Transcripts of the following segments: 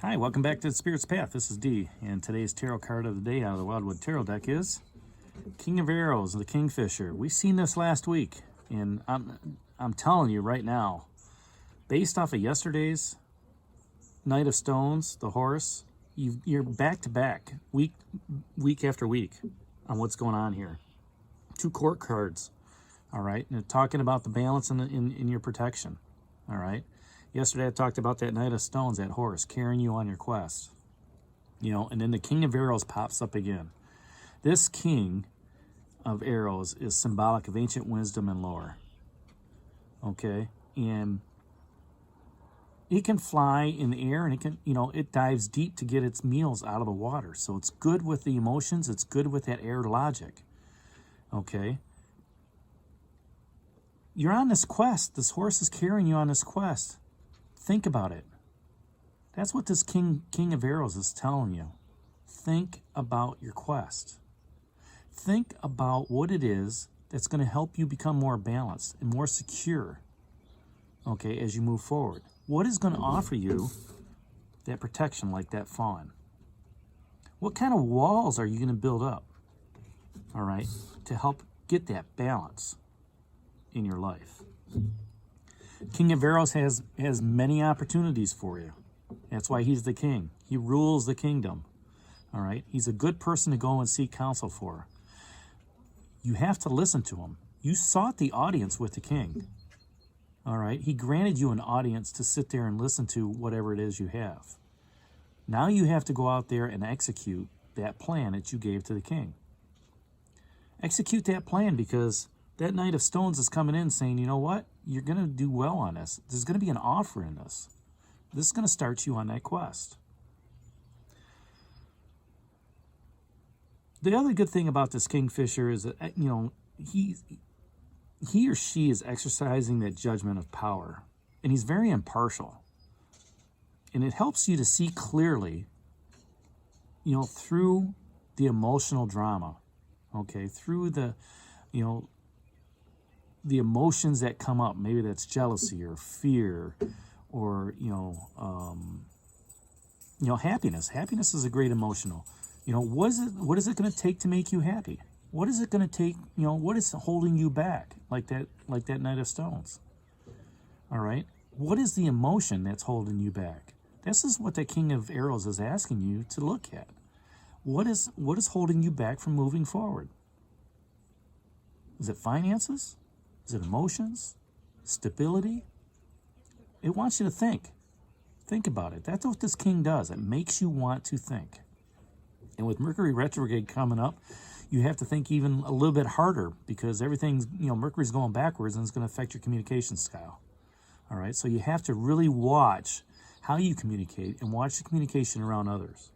Hi, welcome back to the Spirit's Path. This is D, and today's tarot card of the day out of the Wildwood Tarot deck is King of Arrows, the Kingfisher. We've seen this last week, and I'm telling you right now, based off of yesterday's Knight of Stones, the horse, you're back to back, week after week, on what's going on here. 2 court cards, all right, and talking about the balance in your protection, all right. Yesterday I talked about that Knight of Stones, that horse, carrying you on your quest. And then the King of Arrows pops up again. This King of Arrows is symbolic of ancient wisdom and lore. Okay? And it can fly in the air, and it can, it dives deep to get its meals out of the water. So it's good with the emotions, it's good with that air logic. Okay? You're on this quest. This horse is carrying you on this quest. Think about it. That's what this King of Arrows is telling you. Think about your quest. Think about what it is that's going to help you become more balanced and more secure, okay, as you move forward. What is going to offer you that protection like that fawn? What kind of walls are you going to build up, all right, to help get that balance in your life? King of Arrows has many opportunities for you. That's why he's the king. He rules the kingdom. All right? He's a good person to go and seek counsel for. You have to listen to him. You sought the audience with the king. All right? He granted you an audience to sit there and listen to whatever it is you have. Now you have to go out there and execute that plan that you gave to the king. Execute that plan, because that Knight of Stones is coming in saying, you know what? You're going to do well on this. There's going to be an offer in this. This is going to start you on that quest. The other good thing about this Kingfisher is that, he or she is exercising that judgment of power. And he's very impartial. And it helps you to see clearly, through the emotional drama. Okay, through the emotions that come up. Maybe that's jealousy or fear or, happiness. Happiness is a great emotional. What is it going to take to make you happy? What is it going to take, what is holding you back like that Knight of Stones? All right? What is the emotion that's holding you back? This is what the King of Arrows is asking you to look at. What is holding you back from moving forward? Is it finances? Is it emotions? Stability? It wants you to think. Think about it. That's what this king does. It makes you want to think. And with Mercury retrograde coming up, you have to think even a little bit harder, because everything's, Mercury's going backwards, and it's going to affect your communication style. All right? So you have to really watch how you communicate and watch the communication around others.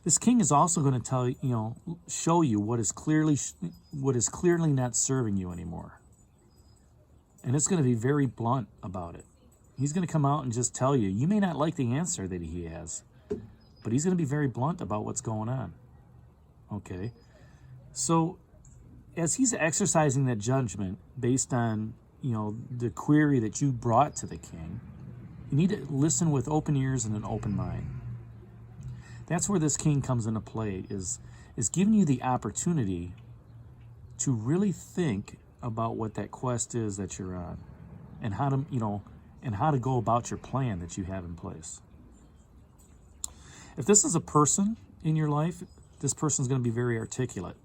This king is also going to show you what is clearly not serving you anymore. And it's going to be very blunt about it. He's going to come out and just tell you. You may not like the answer that he has, but he's going to be very blunt about what's going on. Okay? So as he's exercising that judgment based on, the query that you brought to the king, you need to listen with open ears and an open mind. That's where this king comes into play, is giving you the opportunity to really think about what that quest is that you're on, and how to go about your plan that you have in place. If this is a person in your life, this person is going to be very articulate.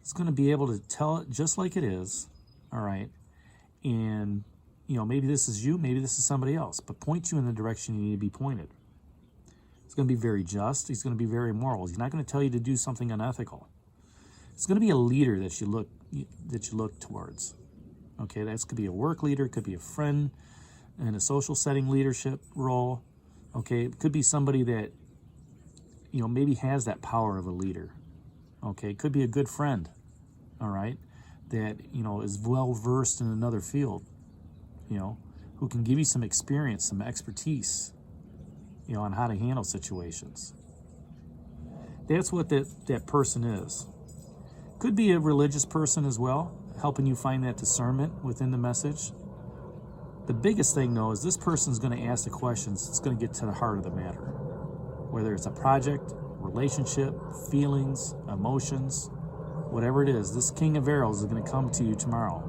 It's going to be able to tell it just like it is, all right? And, maybe this is you, maybe this is somebody else, but point you in the direction you need to be pointed. He's going to be very just. He's going to be very moral. He's not going to tell you to do something unethical. It's going to be a leader that you look towards. Okay, that could be a work leader, it could be a friend in a social setting leadership role. Okay, it could be somebody that maybe has that power of a leader. Okay, it could be a good friend. All right, that is well versed in another field. Who can give you some experience, some expertise. On how to handle situations. That's what that person is. Could be a religious person as well, helping you find that discernment within the message. The biggest thing, though, is this person's going to ask the questions that's going to get to the heart of the matter. Whether it's a project, relationship, feelings, emotions, whatever it is, this King of Arrows is going to come to you tomorrow.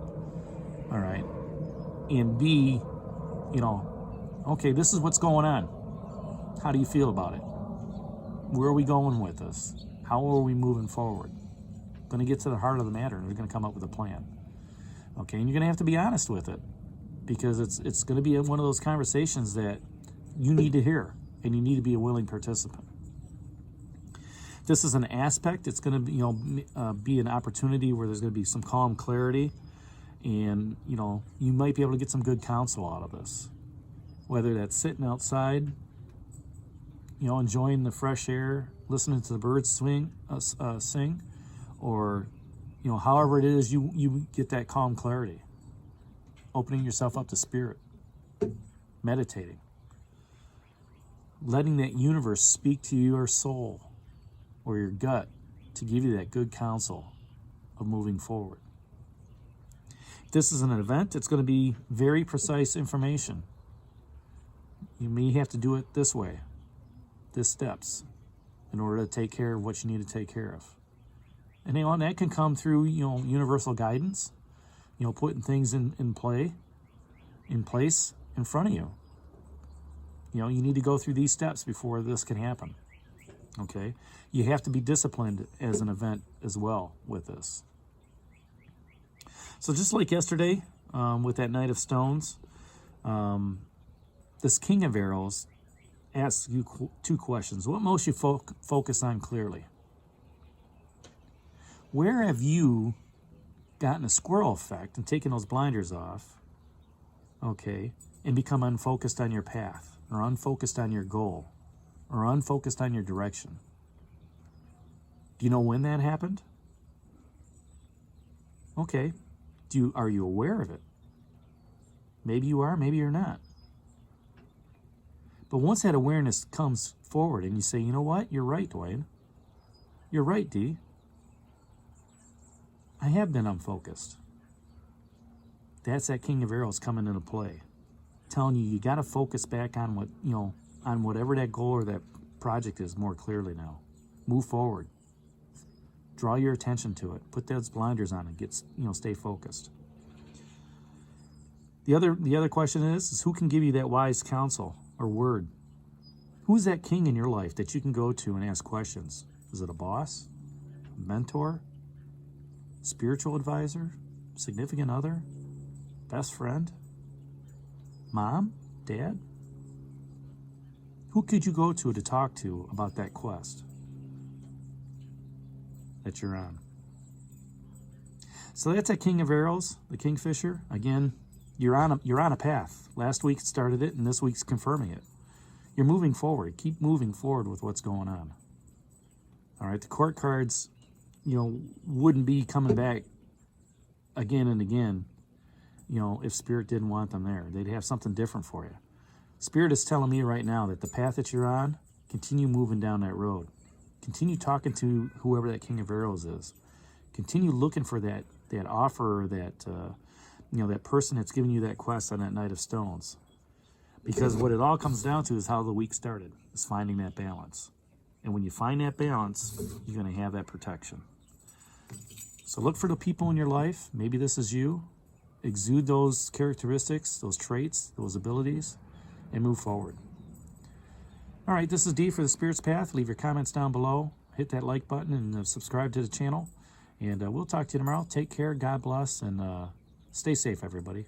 All right? And be, okay, this is what's going on. How do you feel about it? Where are we going with this? How are we moving forward? Going to get to the heart of the matter, and they're going to come up with a plan. Okay, and you're going to have to be honest with it, because it's going to be one of those conversations that you need to hear, and you need to be a willing participant. This is an aspect. It's going to be an opportunity where there's going to be some calm clarity, and you might be able to get some good counsel out of this. Whether that's sitting outside, enjoying the fresh air, listening to the birds sing, or however it is you get that calm clarity. Opening yourself up to spirit, meditating, letting that universe speak to your soul or your gut to give you that good counsel of moving forward. If this is an event, it's going to be very precise information. You may have to do it this way, this steps, in order to take care of what you need to take care of. And that can come through universal guidance, putting things in place in front of you. You need to go through these steps before this can happen. Okay? You have to be disciplined as an event as well with this. So just like yesterday, with that Knight of Stones, this King of Arrows asks you two questions. What most you focus on clearly? Where have you gotten a squirrel effect and taken those blinders off, okay, and become unfocused on your path, or unfocused on your goal, or unfocused on your direction? Do you know when that happened? Okay. Are you aware of it? Maybe you are, maybe you're not. But once that awareness comes forward and you say, you know what? You're right, Dwayne. You're right, Dee. I have been unfocused. That's that King of Arrows coming into play, telling you got to focus back on on whatever that goal or that project is more clearly now. Move forward. Draw your attention to it. Put those blinders on and stay focused. The other question is who can give you that wise counsel or word? Who's that king in your life that you can go to and ask questions? Is it a boss? A mentor? Spiritual advisor? Significant other? Best friend? Mom? Dad? Who could you go to talk to about that quest that you're on? So that's that King of Arrows, the Kingfisher. Again, you're on a path. Last week started it, and this week's confirming it. You're moving forward. Keep moving forward with what's going on. All right, the court cards, wouldn't be coming back again and again, if Spirit didn't want them there. They'd have something different for you. Spirit is telling me right now that the path that you're on, continue moving down that road. Continue talking to whoever that King of Arrows is. Continue looking for that offer, that person that's giving you that quest on that Knight of Stones. Because what it all comes down to is how the week started, is finding that balance. And when you find that balance, you're going to have that protection. So look for the people in your life. Maybe this is you. Exude those characteristics, those traits, those abilities, and move forward. All right, this is Dee for the Spirit's Path. Leave your comments down below. Hit that like button and subscribe to the channel. And we'll talk to you tomorrow. Take care. God bless. And stay safe, everybody.